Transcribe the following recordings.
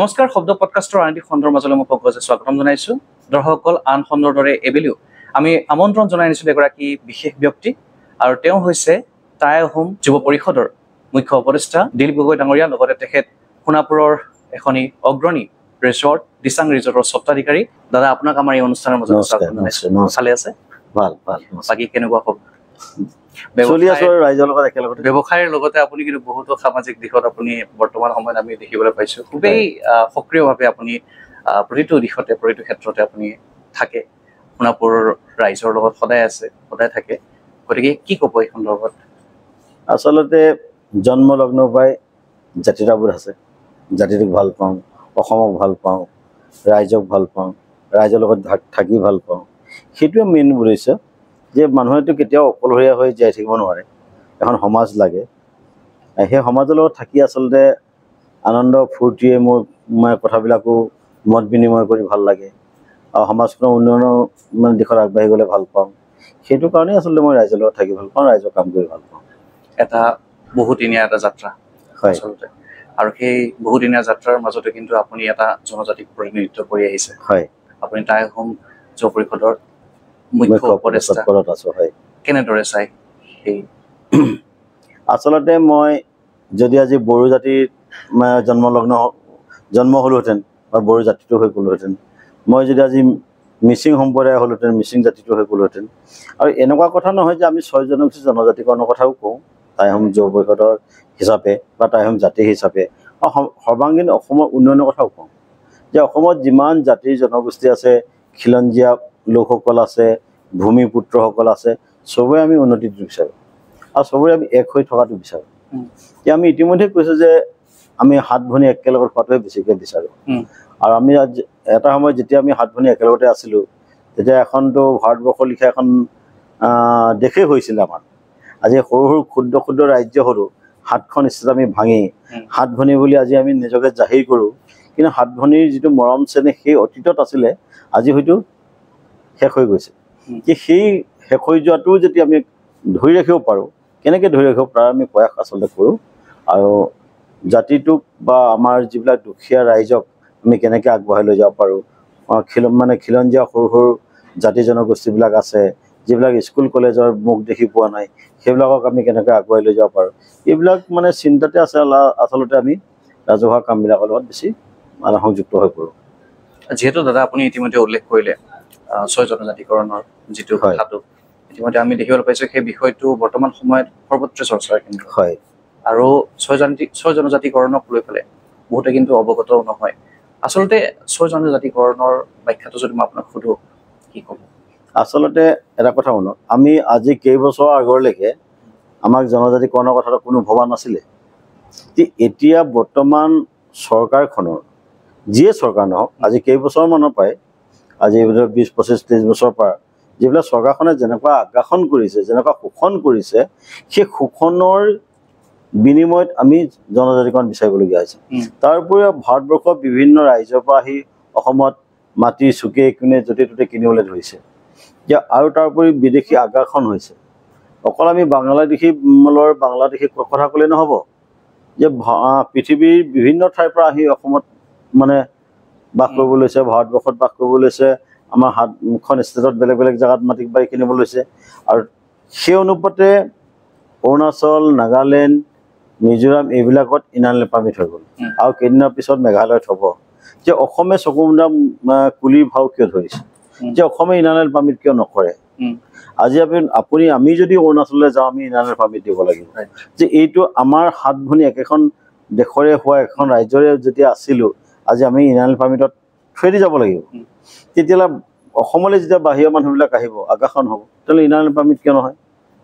নমস্কাৰ শব্দ পডকাষ্টৰ আন এটি খণ্ডৰ মাজলৈ মই পংকজে স্বাগতম জনাইছোঁ। দৰ্শকসকল, আন খণ্ডৰ দৰে এবেলিও আমি আমন্ত্ৰণ জনাই আনিছিলোঁ এগৰাকী বিশেষ ব্যক্তি, আৰু তেওঁ হৈছে টাই আহোম যুৱ পৰিষদৰ মুখ্য উপদেষ্টা দিলীপ গগৈ ডাঙৰীয়া। লগতে তেখেত সোণাপুৰৰ এখনি অগ্ৰণী ৰিজৰ্ট দিচাং ৰিজৰ্টৰ স্বত্বাধিকাৰী। দাদা, আপোনাক আমাৰ এই অনুষ্ঠানৰ মাজত স্বাগতম জনাইছোঁ। ভালে আছে? ভাল ভাল। বাকী কেনেকুৱা খবৰ? চলি আছো ৰাইজৰ লগত একেলগতে। ব্যৱসায়ৰ লগতে আপুনি কিন্তু বহুতো সামাজিক দিশত আপুনি বৰ্তমান সময়ত আমি দেখিবলৈ পাইছোঁ খুবেই সক্ৰিয়ভাৱে আপুনি প্ৰতিটো দিশতে প্ৰতিটো ক্ষেত্ৰতে আপুনি থাকে। সোণাপুৰৰ ৰাইজৰ লগত সদায় আছে, সদায় থাকে। গতিকে কি ক'ব এই সন্দৰ্ভত? আচলতে জন্মলগ্নৰ পৰাই জাতিতাবোধ আছে। জাতিটোক ভাল পাওঁ, অসমক ভাল পাওঁ, ৰাইজক ভাল পাওঁ, ৰাইজৰ লগত থাকি ভাল পাওঁ। সেইটোৱে মেইন উদ্দেশ্য যে মানুহেতো কেতিয়াও অকলশৰীয়া হৈ জীয়াই থাকিব নোৱাৰে, এখন সমাজ লাগে। সেই সমাজৰ লগত থাকি আচলতে আনন্দ ফূৰ্তিয়ে মোৰ কথাবিলাকো মত বিনিময় কৰি ভাল লাগে, আৰু সমাজখনৰ উন্নয়নৰ দিশত আগবাঢ়ি গ'লে ভাল পাওঁ। সেইটো কাৰণেই আচলতে মই ৰাইজৰ লগত থাকি ভাল পাওঁ, ৰাইজৰ কাম কৰি ভাল পাওঁ। এটা বহুদিনীয়া এটা যাত্ৰা আচলতে, আৰু সেই বহুদিনীয়া যাত্ৰাৰ মাজতে কিন্তু আপুনি এটা জনজাতিক প্ৰতিনিধিত্ব কৰি আহিছে। হয়, আপুনি টাই আহোম যুৱ পৰিষদৰ মুখ্য উপদেষ্টা পদত আছো। হয়, কেনেদৰে চাই সেই? আচলতে মই যদি আজি বড়ো জাতিৰ জন্ম হ'লোহেঁতেন বা বড়ো জাতিটো হৈ গ'লোহেঁতেন, মই যদি আজি মিচিং সম্প্ৰদায় হ'লোহেঁতেন, মিচিং জাতিটো হৈ গ'লোহেঁতেন। আৰু এনেকুৱা কথা নহয় যে আমি 6 জনগোষ্ঠী জনজাতিকৰণৰ কথাও কওঁ টাই আহোম যুৱ পৰিষদৰ হিচাপে বা টাই আহোম জাতি হিচাপে, আৰু সৰ্বাংগীন অসমৰ উন্নয়নৰ কথাও কওঁ যে অসমত যিমান জাতি জনগোষ্ঠী আছে, খিলঞ্জীয়া লোকসকল আছে, ভূমিপুত্ৰসকল আছে, চবৰে আমি উন্নতিটো বিচাৰোঁ আৰু চবৰে আমি এক হৈ থকাটো বিচাৰোঁ। এতিয়া আমি ইতিমধ্যে কৈছোঁ যে আমি 7 ভনী একেলগত খোৱাটোৱে বেছিকৈ বিচাৰোঁ। আৰু আমি এটা সময়ত যেতিয়া আমি 7 ভনী একেলগতে আছিলোঁ, তেতিয়া এখনতো ভাৰতবৰ্ষৰ লিখীয়া এখন দেশেই হৈছিলে আমাৰ। আজি সৰু সৰু ক্ষুদ্ৰ ক্ষুদ্ৰ ৰাজ্য হ'লোঁ, 7খন ষ্টেট আমি ভাঙি 7 ভনী বুলি আজি আমি নিজকে জাহিৰ কৰোঁ। কিন্তু 7 ভনীৰ যিটো মৰম চেনেহ সেই অতীতত আছিলে, আজি হয়তো শেষ হৈ গৈছে। যে সেই শেষ হৈ যোৱাটো যদি আমি ধৰি ৰাখিব পাৰোঁ, কেনেকৈ ধৰি ৰাখিব তাৰ আমি প্ৰয়াস আচলতে কৰোঁ। আৰু জাতিটোক বা আমাৰ যিবিলাক দুখীয়া ৰাইজক আমি কেনেকৈ আগবঢ়াই লৈ যাব পাৰোঁ, খিলঞ্জীয়া সৰু সৰু জাতি জনগোষ্ঠীবিলাক আছে, যিবিলাক স্কুল কলেজৰ মুখ দেখি পোৱা নাই, সেইবিলাকক আমি কেনেকৈ আগুৱাই লৈ যাব পাৰোঁ, এইবিলাক চিন্তাতে আছে। আচলতে আমি ৰাজহুৱা কামবিলাকৰ লগত বেছি সংযুক্ত হৈ পৰোঁ। যিহেতু দাদা আপুনি ইতিমধ্যে উল্লেখ কৰিলে 6 জনজাতিকৰণৰ যিটো কথাটো, ইতিমধ্যে আমি দেখিবলৈ পাইছোঁ সেই বিষয়টো বৰ্তমান সময়ত সৰ্বত্ৰ চৰ্চাৰ কেন্দ্ৰ। হয়, আৰু 6 জনজাতিকৰণক লৈ পেলাই বহুতে কিন্তু অৱগত নহয়। আচলতে 6 জনজাতিকৰণৰ ব্যাখ্যাটো যদি মই আপোনাক সোধোঁ, কি ক'ব? আচলতে এটা কথা শুনক, আমি আজি কেইবছৰ আগলৈকে আমাক জনজাতিকৰণৰ কথাটো কোনো ভবা নাছিলে। এতিয়া বৰ্তমান চৰকাৰখনৰ যিয়ে চৰকাৰ নহওক, আজি কেইবছৰমানৰ পৰাই, আজি 20, 25, 30 বছৰৰ পৰা যিবিলাক চৰকাৰখনে যেনেকুৱা আগ্ৰাসন কৰিছে, যেনেকুৱা শোষণ কৰিছে, সেই শোষণৰ বিনিময়ত আমি জনজাতিকৰণ বিচাৰিবলগীয়া হৈছে। তাৰ উপৰিও ভাৰতবৰ্ষৰ বিভিন্ন ৰাজ্যৰ পৰা আহি অসমত মাটি চুকে কোণে য'তে ত'তে কিনিবলৈ ধৰিছে। আৰু তাৰ উপৰি বিদেশী আগ্ৰাসন হৈছে। অকল আমি বাংলাদেশী কথা ক'লে নহ'ব, যে পৃথিৱীৰ বিভিন্ন ঠাইৰ পৰা আহি অসমত বাস কৰিব লৈছে, ভাৰতবৰ্ষত বাস কৰিব লৈছে। আমাৰ 7খন ষ্টেটত বেলেগ বেলেগ জেগাত মাটি বাৰী কিনিব লৈছে। আৰু সেই অনুপাতে অৰুণাচল, নাগালেণ্ড, মিজোৰাম এইবিলাকত ইনাৰলেণ্ড পাৰ্মিট হৈ গ'ল, আৰু কেইদিনৰ পিছত মেঘালয়ত হ'ব। যে অসমে চকু মুদা কুলিৰ ভাও কিয় ধৰিছে, যে অসমে ইনাৰলেণ্ড পাৰ্মিট কিয় নকৰে? আজি আমি যদি অৰুণাচললৈ যাওঁ, আমি ইনাৰলেণ্ড পাৰ্মিট দিব লাগিব। যে এইটো আমাৰ 7 ভনী একেখন দেশৰে হোৱা এখন ৰাজ্যৰে যেতিয়া আছিলোঁ, আজি আমি ইনাৰলেণ্ড পাৰ্মিটত থৈ দি যাব লাগিব। তেতিয়াহ'লে অসমলৈ যেতিয়া বাহিৰৰ মানুহবিলাক আহিব, আগ্ৰাসন হ'ব, তেতিয়াহ'লে ইনাৰলেণ্ড পাৰ্মিট কিয় নহয়?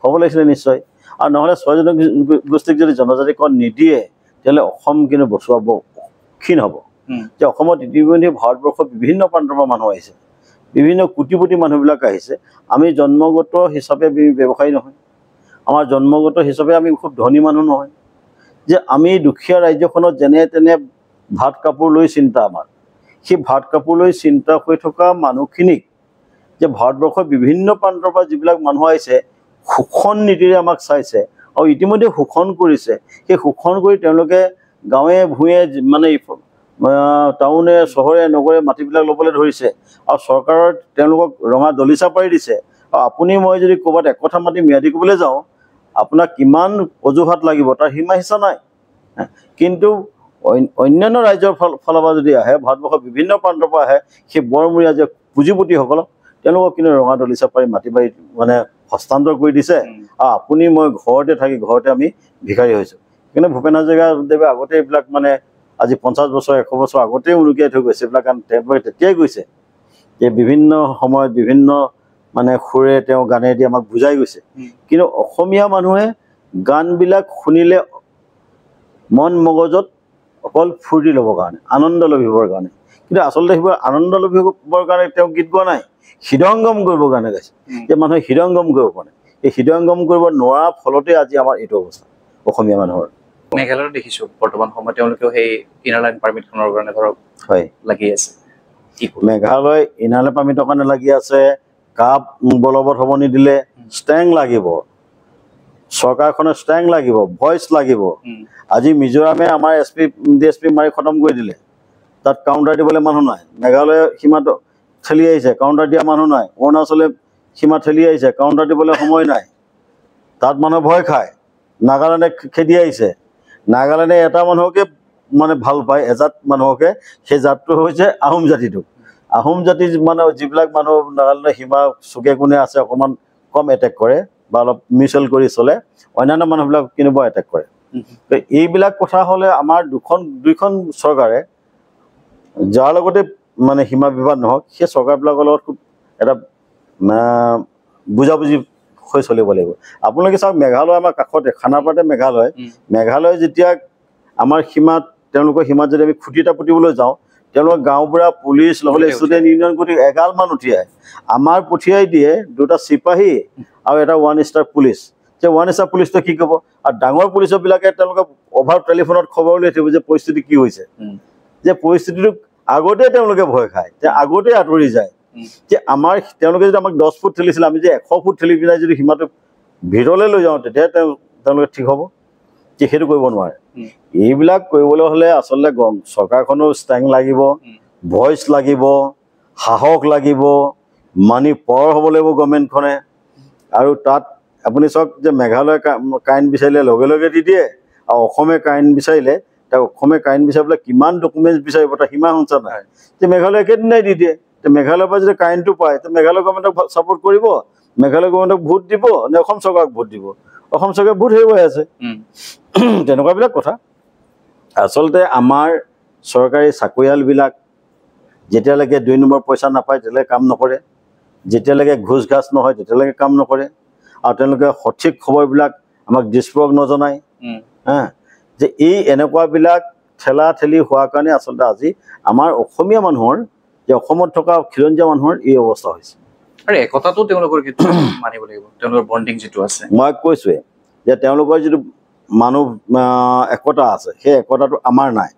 হ'ব লাগিছিলে নিশ্চয়। আৰু নহ'লে 6 জনগোষ্ঠীক যদি জনজাতিকৰণ নিদিয়ে, তেতিয়াহ'লে অসম কিন্তু বচোৱাব ক্ষীণ হ'ব। যে অসমত ইতিমধ্যে ভাৰতবৰ্ষৰ বিভিন্ন প্ৰান্তৰ পৰা মানুহ আহিছে, বিভিন্ন কোটিপতি মানুহবিলাক আহিছে। আমি জন্মগত হিচাপে ব্যৱসায়ী নহয়, আমাৰ জন্মগত হিচাপে আমি খুব ধনী মানুহ নহয়। যে আমি দুখীয়া ৰাজ্যখনত যেনে তেনে ভাত কাপোৰ লৈ চিন্তা, আমাৰ সেই ভাত কাপোৰ লৈ চিন্তা হৈ থকা মানুহখিনিক যে ভাৰতবৰ্ষৰ বিভিন্ন প্ৰান্তৰ পৰা যিবিলাক মানুহ আহিছে, শোষণ নীতিৰে আমাক চাইছে আৰু ইতিমধ্যে শোষণ কৰিছে। সেই শোষণ কৰি তেওঁলোকে গাঁৱে ভূঞে টাউনে চহৰে নগৰে মাটিবিলাক ল'বলৈ ধৰিছে আৰু চৰকাৰৰ তেওঁলোকক ৰঙা দলিচা পাৰি দিছে। আৰু আপুনি মই যদি ক'ৰবাত একঠা মাটি ম্যাদী কৰিবলৈ যাওঁ আপোনাক কিমান অজুহাত লাগিব তাৰ সীমা সিঁচা নাই। কিন্তু অন্যান্য ৰাজ্যৰ ফালৰ পৰা যদি আহে, ভাৰতবৰ্ষৰ বিভিন্ন প্ৰান্তৰ পৰা আহে, সেই বৰমূৰীয়া যে পুঁজিপতিসকলক তেওঁলোকক কিন্তু ৰঙা দলিচা পাৰি মাটি বাৰী মানে হস্তান্তৰ কৰি দিছে। আৰু আপুনি মই ঘৰতে থাকি ঘৰতে আমি ভিখাৰী হৈছোঁ। কিন্তু ভূপেন হাজৰিকাদেৱে আগতে এইবিলাক মানে আজি 50 বছৰ 100 বছৰ আগতেই উনুকিয়াই থৈ গৈছে এইবিলাক, কাৰণ তেওঁলোকে তেতিয়াই গৈছে যে বিভিন্ন সময়ত বিভিন্ন মানে সুৰে তেওঁ গানেদি আমাক বুজাই গৈছে। কিন্তু অসমীয়া মানুহে গানবিলাক শুনিলে মন মগজত অকল ফূৰ্তি ল'বৰ কাৰণে, আনন্দ লভিবৰ কাৰণে, কিন্তু আচলতে সেইবোৰ আনন্দ লভিবৰ কাৰণে তেওঁ গীত গোৱা নাই, হৃদয়ংগম কৰিবৰ কাৰণে গাইছে। যে মানুহে হৃদয়ংগম কৰিব পৰা নাই, এই হৃদয়ংগম কৰিব নোৱাৰা ফলতে আজি আমাৰ এইটো অৱস্থা অসমীয়া মানুহৰ। মেঘালয়ত দেখিছোঁ বৰ্তমান সময়ত তেওঁলোকেও সেই ইনাৰ লাইন পাৰ্মিটখনৰ কাৰণে ধৰক হয় লাগি আছে। মেঘালয় ইনাৰ লাইন পাৰ্মিটৰ কাৰণে লাগি আছে। কাপ বলবৎ হ'ব নিদিলে, ষ্টেং লাগিব, চৰকাৰখনৰ ষ্টেং লাগিব, ভইচ লাগিব। আজি মিজোৰামে আমাৰ DSP মাৰি খতম কৰি দিলে, তাত কাউণ্টাৰ দিবলৈ মানুহ নাই। মেঘালয়ে সীমাটো ঠেলি আহিছে, কাউণ্টাৰ দিয়া মানুহ নাই। অৰুণাচলে সীমা ঠেলি আহিছে, কাউণ্টাৰ দিবলৈ সময় নাই, তাত মানুহে ভয় খায়। নাগালেণ্ডে খেদি আহিছে, নাগালেণ্ডে এটা মানুহকে মানে ভাল পায়, এজাত মানুহকে, সেই জাতটো হৈছে আহোম জাতিটো। আহোম জাতি মানে যিবিলাক মানুহ নাগালেণ্ডৰ সীমা চুকে কোণে আছে অকণমান কম এটেক কৰে বা অলপ মিউচুৱেল কৰি চলে, অন্যান্য মানুহবিলাক কিন্তু বৰ এটেক কৰে। এইবিলাক কথা হ'লে আমাৰ দুইখন চৰকাৰে যাৰ লগতে মানে সীমা বিবাদ নহওক সেই চৰকাৰবিলাকৰ লগত খুব এটা বুজাবুজি হৈ চলিব লাগিব। আপোনালোকে চাওক মেঘালয় আমাৰ কাষতে, খানাপাৰাতে মেঘালয় যেতিয়া আমাৰ সীমাত তেওঁলোকৰ সীমাত যদি আমি খুঁটি এটা পুতিবলৈ যাওঁ, তেওঁলোকৰ গাঁওবুঢ়া পুলিচ নহ'লে ষ্টুডেণ্ট ইউনিয়ন কৰি এগাল মান উঠিয়াই আমাৰ পঠিয়াই দিয়ে 2টা চিপাহী আৰু এটা 1 ষ্টাৰ পুলিচ। যে 1 ষ্টাৰ পুলিচটো কি ক'ব, আৰু ডাঙৰ পুলিচবিলাকে তেওঁলোকে অভাৰ টেলিফোনত খবৰ লৈ থাকিব যে পৰিস্থিতি কি হৈছে, যে পৰিস্থিতিটো আগতে তেওঁলোকে ভয় খায়, যে আগতে আঁতৰি যায়। যে আমাৰ তেওঁলোকে যদি আমাক 10 ফুট ঠেলিছিলে, আমি যে 100 ফুট ঠেলি পিনাই যদি সীমাটো ভিতৰলৈ লৈ যাওঁ তেতিয়া তেওঁলোকে ঠিক হ'ব, যে সেইটো কৰিব নোৱাৰে। এইবিলাক কৰিবলৈ হ'লে আচলতে চৰকাৰখনৰ ষ্টেং লাগিব, ভইচ লাগিব, সাহস লাগিব, মানি পাৱাৰ হ'ব লাগিব গভৰ্ণমেণ্টখনে। আৰু তাত আপুনি চাওক যে মেঘালয় কাৰেণ্ট বিচাৰিলে লগে লগে দি দিয়ে, আৰু অসমে কাৰেণ্ট বিচাৰিলে অসমে কাৰেণ্ট বিচাৰিবলৈ কিমান ডকুমেণ্টছ বিচাৰিব, তাৰ সীমা সংখ্যা নাই। যে মেঘালয় একেদিনাই দি দিয়ে। মেঘালয়ৰ পৰা যদি কাৰেণ্টটো পায় তে মেঘালয় গভৰ্ণমেণ্টক ছাপোৰ্ট কৰিব, মেঘালয় গভৰ্ণমেণ্টক ভোট দিব নে অসম চৰকাৰক ভোট দিব? অসম চৰকাৰে ভোট হেৰুৱাই আছে। তেনেকুৱাবিলাক কথা। আচলতে আমাৰ চৰকাৰী চাকৰিয়ালবিলাক যেতিয়ালৈকে 2 নম্বৰ পইচা নাপায় তেতিয়ালৈকে কাম নকৰে, যেতিয়ালৈকে ঘোচ ঘাচ নহয় তেতিয়ালৈকে কাম নকৰে, আৰু তেওঁলোকে সঠিক খবৰবিলাক আমাক ডিছপ্ৰক নজনায়। যে এই এনেকুৱাবিলাক ঠেলা ঠেলি হোৱাৰ কাৰণে আচলতে আজি আমাৰ অসমীয়া মানুহৰ, যে অসমত থকা খিলঞ্জীয়া মানুহৰ এই অৱস্থা হৈছে। আৰু একতাটো তেওঁলোকৰ কিন্তু মানিব লাগিব, তেওঁলোকৰ বণ্ডিং যিটো আছে। মই কৈছোৱে যে তেওঁলোকৰ যিটো মানুহ একতা আছে, সেই একতাটো আমাৰ নাই।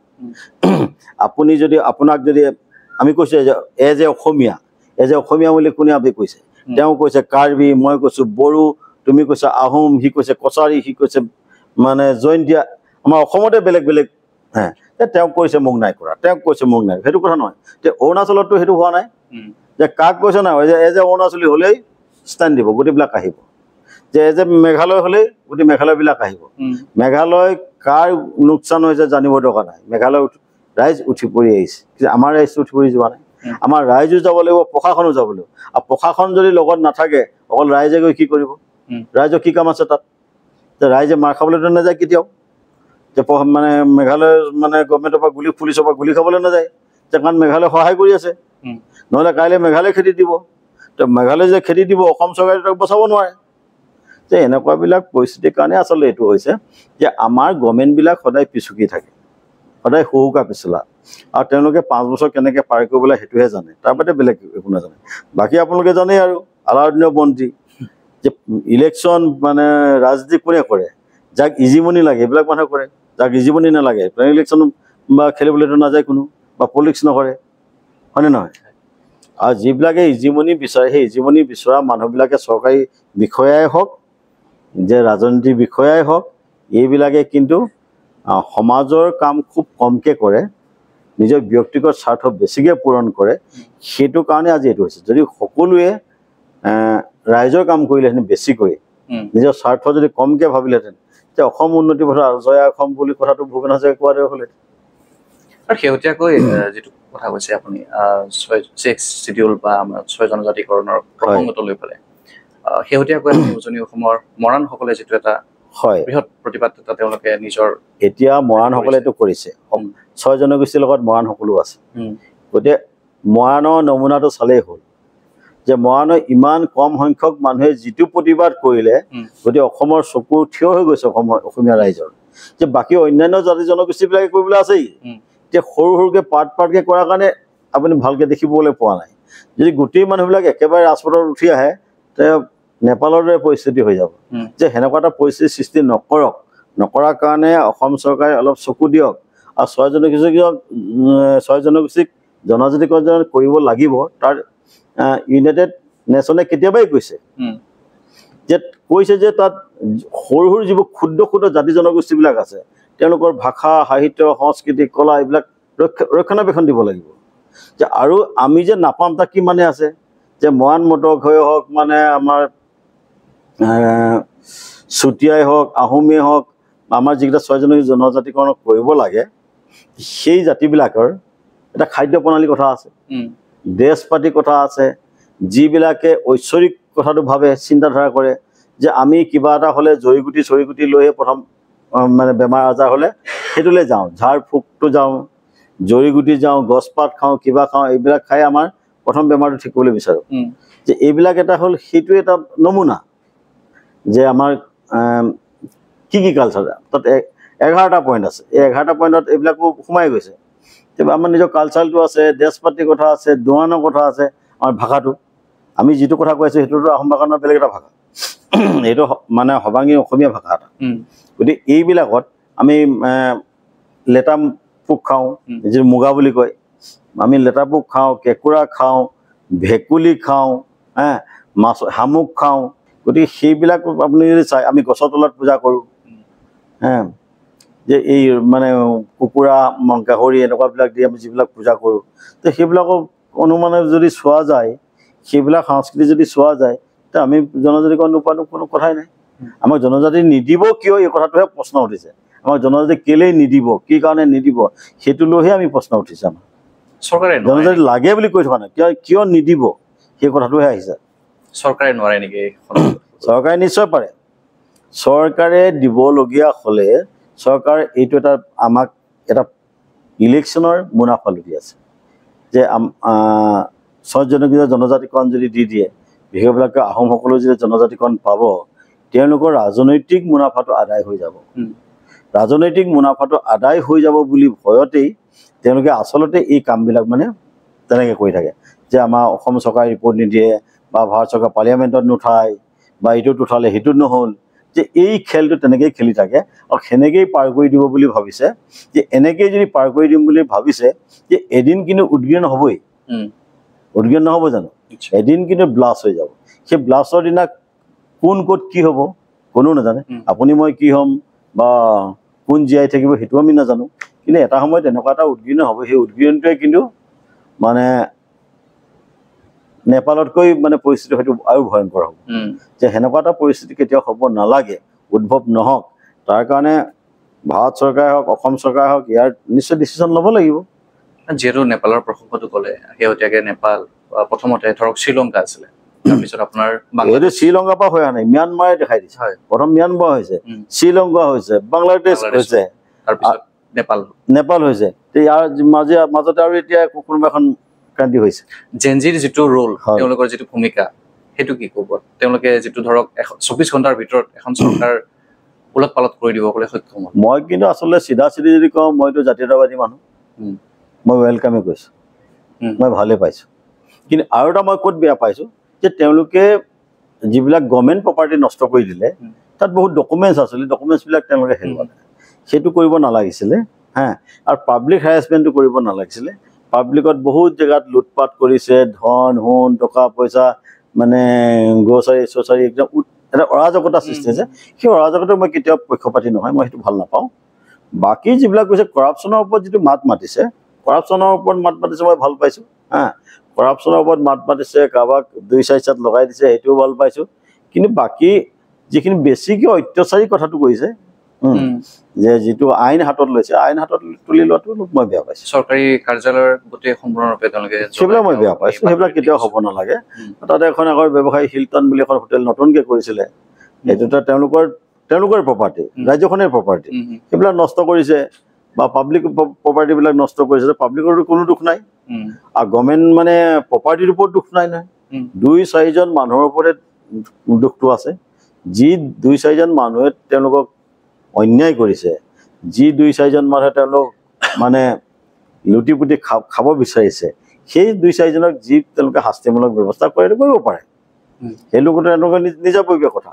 আপুনি যদি আপোনাক যদি আমি কৈছোঁ যে এজ এ অসমীয়া বুলি কোনে আপুনি কৈছে? তেওঁ কৈছে কাৰ্বি, মই কৈছোঁ বড়ো, তুমি কৈছা আহোম, সি কৈছে কছাৰী, সি কৈছে মানে জয়ন্তীয়া। আমাৰ অসমতে বেলেগ বেলেগ। তেওঁক কৈছে মোক নাই কৰা, তেওঁক কৈছে মোক নাই, সেইটো কথা নহয়। যে অৰুণাচলততো সেইটো হোৱা নাই, যে কাক কৈছে নাই যে এজ এ অৰুণাচলী হ'লেই ষ্টেণ্ড দিব, গোটেইবিলাক আহিব। যে এজ এ মেঘালয় হ'লেই গোটেই মেঘালয়বিলাক আহিব। মেঘালয় কাৰ লোকচান হৈছে জানিব দৰকাৰ নাই, মেঘালয় ৰাইজ উঠি পৰি আহিছে, কিন্তু আমাৰ ৰাইজটো উঠি পৰি যোৱা নাই। আমাৰ ৰাইজো যাব লাগিব, প্ৰশাসনো যাব লাগিব। আৰু প্ৰশাসন যদি লগত নাথাকে, অকল ৰাইজে গৈ কি কৰিব? ৰাইজৰ কি কাম আছে তাত? যে ৰাইজে মাৰ খাবলৈতো নাযায় কেতিয়াও, যে মানে মেঘালয়ৰ মানে গভৰ্ণমেণ্টৰ পৰা পুলিচৰ পৰা গুলি খাবলৈ নাযায়, যে কাৰণ মেঘালয় সহায় কৰি আছে। নহ'লে কাইলৈ মেঘালয় খেদি দিব, তো মেঘালয় যে খেদি দিব অসম চৰকাৰে তাক বচাব নোৱাৰে। যে এনেকুৱাবিলাক পৰিস্থিতিৰ কাৰণে আচলতে এইটো হৈছে যে আমাৰ গভৰ্ণমেণ্টবিলাক সদায় পিছুকি থাকে, সদায় সহুকা পিছলা, আৰু তেওঁলোকে 5 বছৰ কেনেকৈ পাৰ কৰিব লাগে সেইটোহে জানে, তাৰ বাদে বেলেগ একো নাজানে। বাকী আপোনালোকে জানেই আৰু আলাউদ্দিনৰ বন্দী, যে ইলেকশ্যন মানে ৰাজনীতি কোনে কৰে? যাক ইজিমনি লাগে এইবিলাক মানুহে কৰে, যাক ইজিমনি নালাগে ইলেকশ্যন বা খেলিবলৈতো নাযায় কোনো, বা পলিটিক্স নকৰে, হয়নে নহয়? আৰু যিবিলাকে ইজিমনি বিচাৰে, সেই ইজিমনি বিচৰা মানুহবিলাকে চৰকাৰী বিষয়াই হওক, যে ৰাজনীতিৰ বিষয়াই হওক, এইবিলাকে কিন্তু সমাজৰ কাম খুব কমকৈ কৰে, নিজৰ ব্যক্তিগত স্বাৰ্থ বেছিকৈ পূৰণ কৰে সেইটো কাৰণে আজি এইটো হৈছে যদি সকলোৱে ৰাইজৰ কাম কৰিলেহেঁতেন বেছিকৈ নিজৰ স্বাৰ্থ যদি কমকৈ ভাবিলেহেঁতেন তেতিয়া অসম উন্নতি পথত জয় অসম বুলি কথাটো ভূপেন হাজৰিকাই কোৱা দৰে হ'লহেঁতেন আৰু শেহতীয়াকৈ যিটো কথা কৈছে আপুনি 6 চিডিউল বা আমাৰ 6 জনজাতিকৰণৰ প্ৰসংগটো লৈ পেলাই শেহতীয়াকৈ উজনি অসমৰ মৰাণসকলে যিটো এটা হয় বৃহৎ প্ৰতিবাদ এটা তেওঁলোকে নিজৰ এতিয়া মৰাণসকলে এইটো কৰিছে 6 জনগোষ্ঠীৰ লগত মৰাণসকলো আছে গতিকে মৰাণৰ নমুনাটো চালেই হ'ল যে মৰাণৰ ইমান কম সংখ্যক মানুহে যিটো প্ৰতিবাদ কৰিলে গতিকে অসমৰ চকু থিয় হৈ গৈছে অসমীয়া ৰাইজৰ যে বাকী অন্যান্য জাতি জনগোষ্ঠীবিলাকে কৰিবলৈ আছেই এতিয়া সৰু সৰুকৈ পাৰ্টকৈ কৰাৰ কাৰণে আপুনি ভালকৈ দেখিবলৈ পোৱা নাই যদি গোটেই মানুহবিলাক একেবাৰে ৰাজপথত উঠি আহে তেতিয়া নেপালৰ দৰে পৰিস্থিতি হৈ যাব যে সেনেকুৱা এটা পৰিস্থিতিৰ সৃষ্টি নকৰাৰ কাৰণে অসম চৰকাৰে অলপ চকু দিয়ক আৰু 6 জনগোষ্ঠীক জনজাতিকৰণ কৰিব লাগিব তাৰ ইউনাইটেড নেশ্যনে কেতিয়াবাই কৈছে যে তাত সৰু সৰু যিবোৰ ক্ষুদ্ৰ জাতি জনগোষ্ঠীবিলাক আছে তেওঁলোকৰ ভাষা সাহিত্য সংস্কৃতি কলা এইবিলাক ৰক্ষণাবেক্ষণ দিব লাগিব যে আৰু আমি যে নাপাম তাক কি মানে আছে যে মৰাণ মটকহে হওক মানে আমাৰ চুতীয়াই হওক আহোমেই হওক আমাৰ যিকেইটা 6 জনজাতিকৰণ কৰিব লাগে সেই জাতিবিলাকৰ এটা খাদ্য প্ৰণালীৰ কথা আছে ড্ৰেছ পাতিৰ কথা আছে যিবিলাকে ঐশ্বৰিক কথাটো ভাবে চিন্তাধাৰা কৰে যে আমি কিবা এটা হ'লে জড়িগুটি লৈহে প্ৰথম মানে বেমাৰ আজাৰ হ'লে সেইটোলৈ যাওঁ ঝাৰ ফুকটো যাওঁ জড়িগুটি যাওঁ গছপাত খাওঁ কিবা খাওঁ এইবিলাক খাই আমাৰ প্ৰথম বেমাৰটো ঠিক কৰিবলৈ বিচাৰোঁ যে এইবিলাক এটা হ'ল সেইটো এটা নমুনা যে আমাৰ কি কালচাৰ তাত 11টা পইণ্ট আছে এই 11টা পইণ্টত এইবিলাকো সোমাই গৈছে আমাৰ নিজৰ কালচাৰটো আছে ড্ৰেছ পাতিৰ কথা আছে দোৱানৰ কথা আছে আমাৰ ভাষাটো আমি যিটো কথা কৈ আছোঁ সেইটোতো আহোম ভাষাৰ বেলেগ এটা ভাষা এইটো মানে সৰ্বাংগী অসমীয়া ভাষা এটা গতিকে এইবিলাকত আমি লেটা পোক খাওঁ যিটো মুগা বুলি কয় আমি লেটা পোক খাওঁ কেঁকুৰা খাওঁ ভেকুলী খাওঁ মাছ শামুক খাওঁ গতিকে সেইবিলাক আপুনি যদি চাই আমি গছৰ তলত পূজা কৰোঁ যে এই মানে কুকুৰা গাহৰি এনেকুৱাবিলাক দি আমি যিবিলাক পূজা কৰোঁ তো সেইবিলাকক অনুমানে যদি চোৱা যায় সেইবিলাক সংস্কৃতি যদি চোৱা যায় তো আমি জনজাতিকৰণ নোপোৱাটো কোনো কথাই নাই আমাক জনজাতি নিদিব কিয় এই কথাটোহে প্ৰশ্ন উঠিছে আমাক জনজাতি কেলেই নিদিব কি কাৰণে নিদিব সেইটো লৈহে আমি প্ৰশ্ন উঠিছে আমাৰ চৰকাৰে জনজাতি লাগে বুলি কৈ থকা নাই কিয় নিদিব সেই কথাটোহে আহিছে চৰকাৰে নোৱাৰে নেকি চৰকাৰে নিশ্চয় পাৰে চৰকাৰে দিবলগীয়া হ'লে চৰকাৰ এইটো এটা আমাক এটা ইলেকশ্যনৰ মুনাফা লুটি আছে যে 6 জনজাতিকৰণ যদি দি দিয়ে বিশেষভাৱে আহোমসকলেও যদি জনজাতিকৰণ পাব তেওঁলোকৰ ৰাজনৈতিক মুনাফাটো আদায় হৈ যাব ৰাজনৈতিক মুনাফাটো আদায় হৈ যাব বুলি ভয়তেই তেওঁলোকে আচলতে এই কামবিলাক মানে তেনেকৈ কৰি থাকে যে আমাৰ অসম চৰকাৰে ৰিপৰ্ট নিদিয়ে বা ভাৰত চৰকাৰ পাৰ্লিয়ামেণ্টত নুঠায় বা এইটোত উঠালে সেইটোত নহ'ল যে এই খেলটো তেনেকৈয়ে খেলি থাকে আৰু সেনেকৈয়ে পাৰ কৰি দিব বুলি ভাবিছে যে এনেকৈয়ে যদি পাৰ কৰি দিম বুলি ভাবিছে যে এদিন কিন্তু উদগীৰ্ণ হ'বই উদগীৰ্ণ নহ'ব জানো এদিন কিন্তু ব্লাষ্ট হৈ যাব সেই ব্লাষ্টৰ দিনা কোন ক'ত কি হ'ব কোনো নাজানে আপুনি মই কি হ'ম বা কোন জীয়াই থাকিব সেইটো আমি নাজানো কিন্তু এটা সময়ত এনেকুৱা এটা উদগীৰ্ণ হ'ব সেই উদগীৰ্ণটোৱে কিন্তু মানে নেপালতকৈ মানে পৰিস্থিতি হয়তো আৰু ভয়ংকৰ হ'ব যে সেনেকুৱা এটা পৰিস্থিতি কেতিয়াও হ'ব নালাগে উদ্ভৱ নহওক তাৰ কাৰণে ভাৰত চৰকাৰে হওক অসম চৰকাৰে হওক ইয়াৰ নিশ্চয় ডিচিশ্যন ল'ব লাগিব যিহেতু নেপালৰ প্ৰসংগটো ক'লে শেহতীয়াকৈ নেপাল প্ৰথমতে ধৰক শ্ৰীলংকা আছিলে তাৰপিছত আপোনাৰ এইটো শ্ৰীলংকাৰ পৰা হৈ অহা নাই ম্যানমাৰে দেখাই দিছে প্ৰথম ম্যানমাৰ হৈছে শ্ৰীলংকা হৈছে বাংলাদেশ হৈছে তাৰপিছত নেপাল হৈছে ইয়াৰ মাজতে আৰু এতিয়া কোনোবা এখন ক্ৰান্তি হৈছে জেনজিৰ যিটো ৰোল তেওঁলোকৰ যিটো ভূমিকা সেইটো কি ক'ব তেওঁলোকে যিটো ধৰক 24 ঘণ্টাৰ ভিতৰত এখন চৰকাৰ উলট পালট কৰি দিব ক'লে সক্ষম হ'ল মই কিন্তু আচলতে চিধা যদি কওঁ মইতো জাতীয়তাবাদী মানুহ মই ৱেলকামে কৈছোঁ মই ভালেই পাইছোঁ কিন্তু আৰু এটা মই ক'ত বেয়া পাইছোঁ যে তেওঁলোকে যিবিলাক গভৰ্ণমেণ্ট প্ৰপাৰ্টি নষ্ট কৰি দিলে তাত বহুত ডকুমেণ্টছ আছিলে ডকুমেণ্টছবিলাক তেওঁলোকে হেৰুৱালে সেইটো কৰিব নালাগিছিলে আৰু পাব্লিক হেৰাছমেণ্টটো কৰিব নালাগিছিলে পাব্লিকত বহুত জেগাত লুটপাট কৰিছে ধন সোণ টকা পইচা মানে গ্ৰচাৰী একদম এটা অৰাজকতা সৃষ্টি হৈছে সেই অৰাজকতাৰ মই কেতিয়াও পক্ষপাতি নহয় মই সেইটো ভাল নাপাওঁ বাকী যিবিলাক কৈছে কৰাপশ্যনৰ ওপৰত যিটো মাত মাতিছে কৰাপশ্যনৰ ওপৰত মাত মাতিছে মই ভাল পাইছোঁ হা কৰাপশ্যনৰ ওপৰত মাত মাতিছে কাৰোবাক 2-4 চাত লগাই দিছে সেইটোও ভাল পাইছোঁ কিন্তু বাকী যিখিনি বেছিকৈ অত্যাচাৰী কথাটো কৈছে যে যিটো আইন হাতত লৈছে আইন হাতত তুলি লোৱাটো মই বেয়া পাইছোঁ চৰকাৰী কাৰ্যালয়ৰ গোটেই সম্পূৰ্ণৰূপে তেওঁলোকে সেইবিলাক মই বেয়া পাইছোঁ সেইবিলাক কেতিয়াও হ'ব নালাগে তাতে এখন আগৰ ব্যৱসায়ী হিলটন বুলি এখন হোটেল নতুনকৈ কৰিছিলে এইটোতো তেওঁলোকৰ প্ৰপাৰ্টি ৰাজ্যখনেই প্ৰপাৰ্টি সেইবিলাক নষ্ট কৰিছে বা পাব্লিক প্ৰপাৰ্টিবিলাক নষ্ট কৰিছে পাব্লিকৰতো কোনো দুখ নাই আৰু গভৰ্ণমেণ্ট মানে প্ৰপাৰ্টিৰ ওপৰত দুখ নাই নহয় 2-4জন মানুহৰ ওপৰতে দুখটো আছে যি 2-4জন মানুহে তেওঁলোকক অন্যায় কৰিছে যি 2-4জন মানুহে তেওঁলোক মানে লুটি পুটি খাব বিচাৰিছে সেই 2-4জনক যি তেওঁলোকে শাস্তিমূলক ব্যৱস্থা কৰিব পাৰে সেই লোকতো তেওঁলোকৰ নিজাববীয়া কথা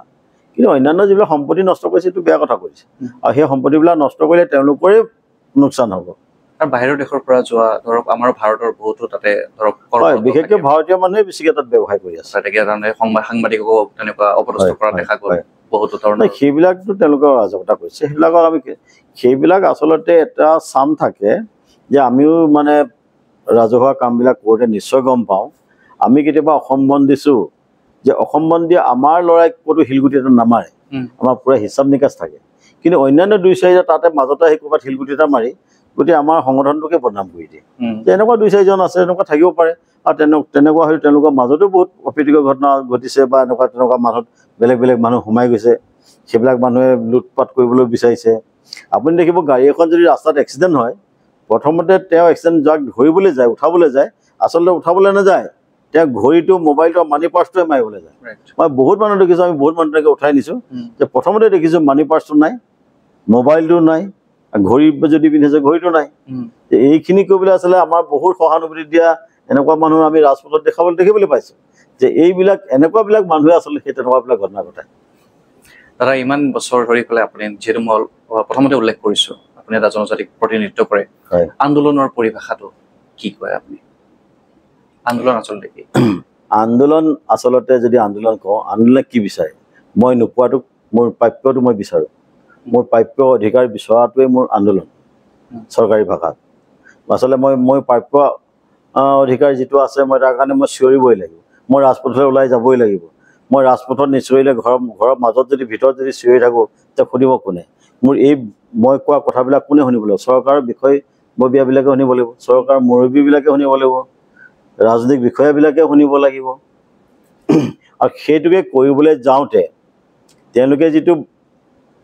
কিন্তু অন্যান্য যিবিলাক সম্পত্তি নষ্ট কৰিছে এইটো বেয়া কথা কৰিছে আৰু সেই সম্পত্তিবিলাক নষ্ট কৰিলে তেওঁলোকৰে লোকচান হ'ব আৰু বাহিৰৰ দেশৰ পৰা যোৱা ধৰক আমাৰ ভাৰতৰ বহুতো তাতে ধৰক বিশেষকৈ ভাৰতীয় মানুহে বেছিকৈ তাত ব্যৱসায় কৰি আছে সাংবাদিককো তেনেকুৱা অপদস্থ কৰা দেখা গ'ল বহুতো ধৰণৰ সেইবিলাকতো তেওঁলোকে অৰাজকতা কৰিছে সেইবিলাকক আমি সেইবিলাক আচলতে এটা চাম থাকে যে আমিও মানে ৰাজহুৱা কামবিলাক কৰোঁতে নিশ্চয় গম পাওঁ আমি কেতিয়াবা অসম বন দিছোঁ যে অসম বন দিয়ে আমাৰ ল'ৰাই ক'তো শিলগুটি এটা নামাৰে আমাৰ পূৰা হিচাপ নিকাচ থাকে কিন্তু অন্যান্য 2-4জন তাতে মাজতে আহি ক'ৰবাত শিলগুটি এটা মাৰি গতিকে আমাৰ সংগঠনটোকে বদনাম কৰি দিয়ে যে এনেকুৱা 2-4জন আছে এনেকুৱা থাকিব পাৰে আৰু তেনেকুৱা হয়তো তেওঁলোকৰ মাজতো বহুত অপ্ৰীতিকৰ ঘটনা ঘটিছে বা তেনেকুৱা মানুহত বেলেগ মানুহ সোমাই গৈছে সেইবিলাক মানুহে লুটপাট কৰিবলৈ বিচাৰিছে আপুনি দেখিব গাড়ী এখন যদি ৰাস্তাত এক্সিডেণ্ট হয় প্ৰথমতে তেওঁ এক্সিডেণ্ট যাক ধৰিবলৈ যায় উঠাবলৈ যায় আচলতে উঠাবলৈ নাযায় তেওঁ ঘড়ীটো মোবাইলটো মানি পাৰ্চটোৱে মাৰিবলৈ যায় মই বহুত মানুহ দেখিছোঁ আমি বহুত মানুহ তেনেকৈ উঠাই নিছোঁ যে প্ৰথমতে দেখিছোঁ মানি পাৰ্চটো নাই মোবাইলটো নাই ঘড়ী যদি পিন্ধিছে ঘড়ীটো নাই এইখিনি কৰিবলৈ আচলতে আমাৰ বহুত সহানুভূতি দিয়া এনেকুৱা মানুহ আমি ৰাজপথত দেখিবলৈ পাইছোঁ যে এইবিলাক এনেকুৱাবিলাক মানুহে আচলতে সেই তেনেকুৱাবিলাক ঘটনা ঘটায় দাদা ইমান বছৰ ধৰি পেলাই আপুনি যিহেতু মই প্ৰথমতে উল্লেখ কৰিছোঁ আপুনি এটা জনজাতিক প্ৰতিনিধিত্ব কৰে আন্দোলনৰ পৰিভাষাটো কি কয় আপুনি আন্দোলন আচলতে কি আন্দোলন আচলতে যদি আন্দোলন কওঁ আন্দোলনে কি বিচাৰে মই নোপোৱাটো মোৰ প্ৰাপ্যটো মই বিচাৰোঁ মোৰ প্ৰাপ্য অধিকাৰ বিচৰাটোৱে মোৰ আন্দোলন চৰকাৰী ভাষাত আচলতে মই প্ৰাপ্য অধিকাৰ যিটো আছে মই তাৰ কাৰণে মই চিঞৰিবই লাগিব মই ৰাজপথলৈ ওলাই যাবই লাগিব মই ৰাজপথত নিচিঞৰিলে ঘৰৰ মাজত যদি ভিতৰত যদি চিঞৰি থাকোঁ তেতিয়া শুনিব কোনে মোৰ এই মই কোৱা কথাবিলাক কোনে শুনিব লাগিব চৰকাৰৰ বিষয়ববীয়াবিলাকে শুনিব লাগিব চৰকাৰৰ মুৰব্বীবিলাকে শুনিব লাগিব ৰাজনৈতিক বিষয়াবিলাকে শুনিব লাগিব আৰু সেইটোকে কৰিবলৈ যাওঁতে তেওঁলোকে যিটো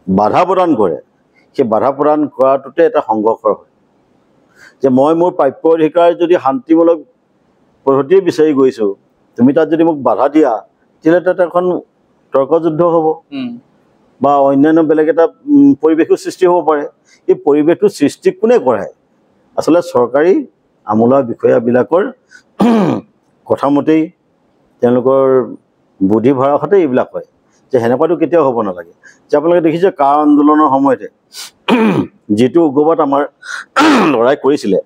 বাধা প্ৰদান কৰে সেই বাধা প্ৰদান কৰাটোতে এটা সংঘৰ্ষৰ হয় যে মই মোৰ প্ৰাপ্য অধিকাৰ যদি শান্তিমূলক পদ্ধতিয়ে বিচাৰি গৈছোঁ তুমি তাত যদি মোক বাধা দিয়া তেতিয়াহ'লে তাত এখন তৰ্কযুদ্ধ হ'ব বা অন্যান্য বেলেগ এটা পৰিৱেশৰ সৃষ্টি হ'ব পাৰে এই পৰিৱেশটো সৃষ্টি কোনে কৰায় আচলতে চৰকাৰী আমোলা বিষয়াবিলাকৰ কথামতেই তেওঁলোকৰ বুদ্ধি ভৰাসতে এইবিলাক হয় যে সেনেকুৱাটো কেতিয়াও হ'ব নালাগে যে আপোনালোকে দেখিছে কা আন্দোলনৰ সময়তে যিটো উগ্ৰবাদ আমাৰ লৰাই কৰিছিলে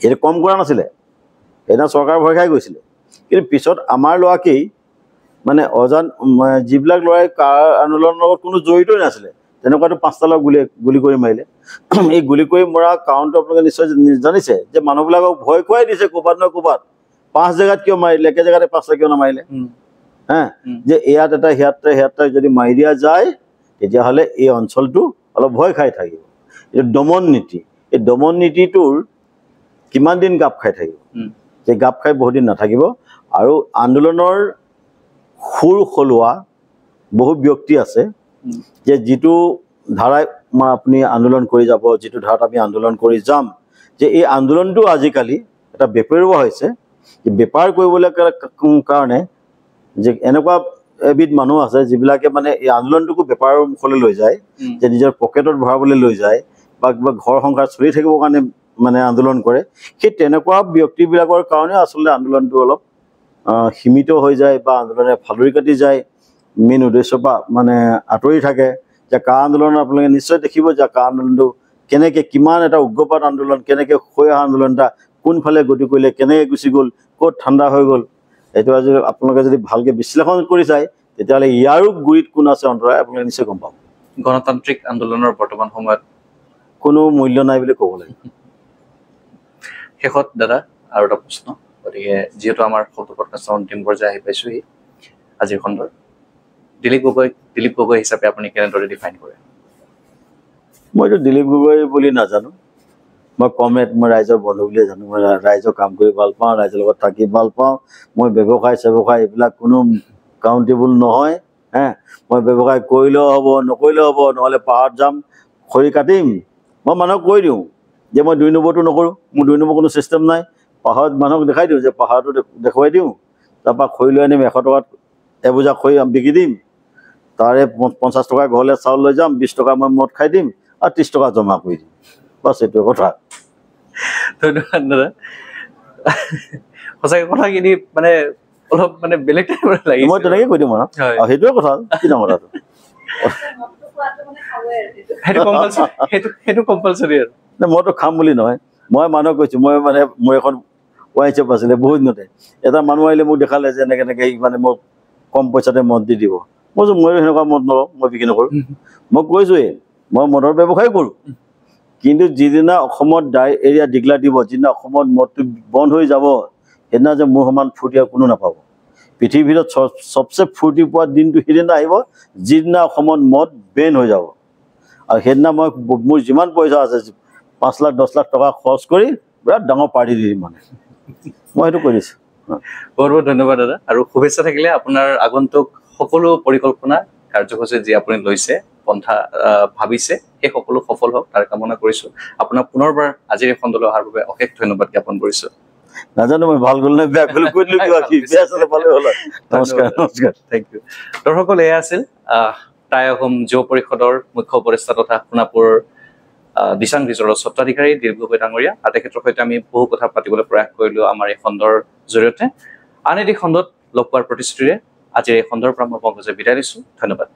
এইটো কম কৰা নাছিলে সেইদিনা চৰকাৰ ভয় খাই গৈছিলে কিন্তু পিছত আমাৰ ল'ৰাকেই মানে যিবিলাক ল'ৰাই কা আন্দোলনৰ লগত কোনো জড়িতই নাছিলে তেনেকুৱাটো 5টা ল'ৰাক গুলি কৰি মাৰিলে এই গুলি কৰি মৰা কাৰণটো আপোনালোকে নিশ্চয় জানিছে যে মানুহবিলাকক ভয় খুৱাই দিছে ক'ৰবাত নহয় ক'ৰবাত 5 জেগাত কিয় মাৰিলে একে জেগাতে 5টা কিয় নামাৰিলে হা যে ইয়াত এটা সিয়াত যদি মাৰি দিয়া যায় তেতিয়াহ'লে এই অঞ্চলটো অলপ ভয় খাই থাকিব এইটো দমন নীতি এই দমন নীতিটোৰ কিমান দিন গাপ খাই থাকিব যে গাপ খাই বহুত দিন নাথাকিব আৰু আন্দোলনৰ সুৰ সলোৱা বহু ব্যক্তি আছে যে যিটো ধাৰাই আপুনি আন্দোলন কৰি যাব যিটো ধাৰাত আমি আন্দোলন কৰি যাম যে এই আন্দোলনটো আজিকালি এটা বেপেৰুৱা হৈছে যে বেপাৰ কৰিবলৈ কাৰণে যে এনেকুৱা এবিধ মানুহ আছে যিবিলাকে মানে এই আন্দোলনটোকো বেপাৰৰ মুখলৈ লৈ যায় যে নিজৰ পকেটত ভৰাবলৈ লৈ যায় বা কিবা ঘৰ সংসাৰ চলি থাকিবৰ কাৰণে মানে আন্দোলন কৰে সেই তেনেকুৱা ব্যক্তিবিলাকৰ কাৰণে আচলতে আন্দোলনটো অলপ সীমিত হৈ যায় বা আন্দোলনে ফালৰি কাটি যায় মেইন উদ্দেশ্যৰ পৰা মানে আঁতৰি থাকে যে কা আন্দোলন আপোনালোকে নিশ্চয় দেখিব যে কা আন্দোলনটো কেনেকৈ কিমান এটা উগ্ৰবাদ আন্দোলন কেনেকৈ হৈ অহা আন্দোলন এটা কোনফালে গতি কৰিলে কেনেকৈ গুচি গ'ল ক'ত ঠাণ্ডা হৈ গ'ল এইটো আজি আপোনালোকে যদি ভালকৈ বিশ্লেষণ কৰি চায় তেতিয়াহ'লে ইয়াৰো গুৰিত কোন আছে অন্তৰায় আপোনালোকে নিশ্চয় গম পাব গণতান্ত্ৰিক আন্দোলনৰ বৰ্তমান সময়ত কোনো মূল্য নাই বুলি ক'ব লাগিব শেষত দাদা আৰু এটা প্ৰশ্ন, গতিকে যিহেতু আমাৰ শব্দ পডকাষ্টৰ অন্তিম পৰ্যায়ে আহি পাইছোহি আজিৰ খণ্ডৰ, দিলীপ গগৈ হিচাপে আপুনি কেনেদৰে ডিফাইন কৰে? মইতো দিলীপ গগৈ বুলি নাজানো, মই কমৰেড, মই ৰাইজৰ বন্ধু বুলিয়ে জানো। মই ৰাইজৰ কাম কৰি ভাল পাওঁ, ৰাইজৰ লগত থাকি ভাল পাওঁ। মই ব্যৱসায় এইবিলাক কোনো কাউণ্টেবল নহয়। মই ব্যৱসায় কৰিলেও হ'ব, নকৰিলেও হ'ব, নহ'লে পাহাৰত যাম, খৰি কাটিম। মই মানুহক কৈ দিওঁ যে মই 2 নম্বৰটো নকৰোঁ, মোৰ 2 নম্বৰ কোনো ছিষ্টেম নাই। পাহাৰত মানুহক দেখাই দিওঁ যে পাহাৰটো দেখুৱাই দিওঁ, তাৰপৰা খৰি লৈ আনিম, 100 টকাত এবোজা খৰি বিকি দিম, তাৰে 50 টকা ঘৰলৈ চাউল লৈ যাম, 20 টকা মই মদ খাই দিম আৰু 30 টকা জমা কৰি দিম। বাছ এইটোৱে কথা। ধন্যবাদ দাদা। সঁচাকৈ কথাখিনি মানে অলপ মানে বেলেগ টাইপৰ লাগিছে। মই তেনেকৈ কৈ দিম আৰু সেইটোৱে কথা, কি ডাঙৰ কথাটো। সেইটো কম্পালচৰি আৰু মইতো খাম বুলি নহয়, মই মানুহক কৈছোঁ, মই মানে মোৰ এখন ৱাইন শ্বপ আছিলে বহুত দিনতে। এটা মানুহ আহিলে মোক দেখালে যে এনেকৈ মানে মোক কম পইচাতে মদ দি দিব। মই কৈছোঁ ময়ো সেনেকুৱা মদ নলওঁ, মই বিক্ৰী নকৰোঁ। মই কৈছোঁৱেই মই মদৰ ব্যৱসায় কৰোঁ, কিন্তু যিদিনা অসমত এৰিয়া ডিক্লেয়াৰ দিব, যিদিনা অসমত মদটো বন্ধ হৈ যাব, সেইদিনা যে মোৰ সমান ফূৰ্তি আৰু কোনো নাপাব। পৃথিৱীৰ ভিতৰত চবচে ফূৰ্তি পোৱা দিনটো সেইদিনা আহিব যিদিনা অসমত মদ বেন হৈ যাব। আৰু সেইদিনা মই মোৰ যিমান পইচা আছে 5 লাখ 10 লাখ টকা খৰচ কৰি বিৰাট ডাঙৰ পাৰ্টি দি দিম মানে। মই সেইটো কৈ দিছোঁ। বহুত বহুত ধন্যবাদ দাদা, আৰু শুভেচ্ছা থাকিলে আপোনাৰ আগন্তুক সকলো পৰিকল্পনা কাৰ্যসূচী যি আপুনি লৈছে, পন্থা ভাবিছে, সেই সকলো সফল হওক তাৰ কামনা কৰিছোঁ। আপোনাক পুনৰবাৰ আজিৰ এই খণ্ডলৈ অহাৰ বাবে অশেষ ধন্যবাদ জ্ঞাপন কৰিছোঁ। নাজানো মই ভাল গ'ল নে বেয়া গ'ল, কৈ দিলোঁ কিবা কি বেয়া চালে ভালে হ'ল। নমস্কাৰ। Thank U. দৰ্শকসকল, এয়া আছিল টাই অসম যুৱ পৰিষদৰ মুখ্য উপদেষ্টা তথা সোণাপুৰ দিচাং ৰিজৰ্টৰ স্বত্বাধিকাৰী দিলীপ গগৈ ডাঙৰীয়া, আৰু তেখেতৰ সৈতে আমি বহু কথা পাতিবলৈ প্ৰয়াস কৰিলোঁ আমাৰ এই খণ্ডৰ জৰিয়তে। আন এটি খণ্ডত লগ পোৱাৰ প্ৰতিশ্ৰুতিৰে আজিৰ এই খণ্ডৰ পৰা মই পংকজে বিদায় দিছোঁ। ধন্যবাদ।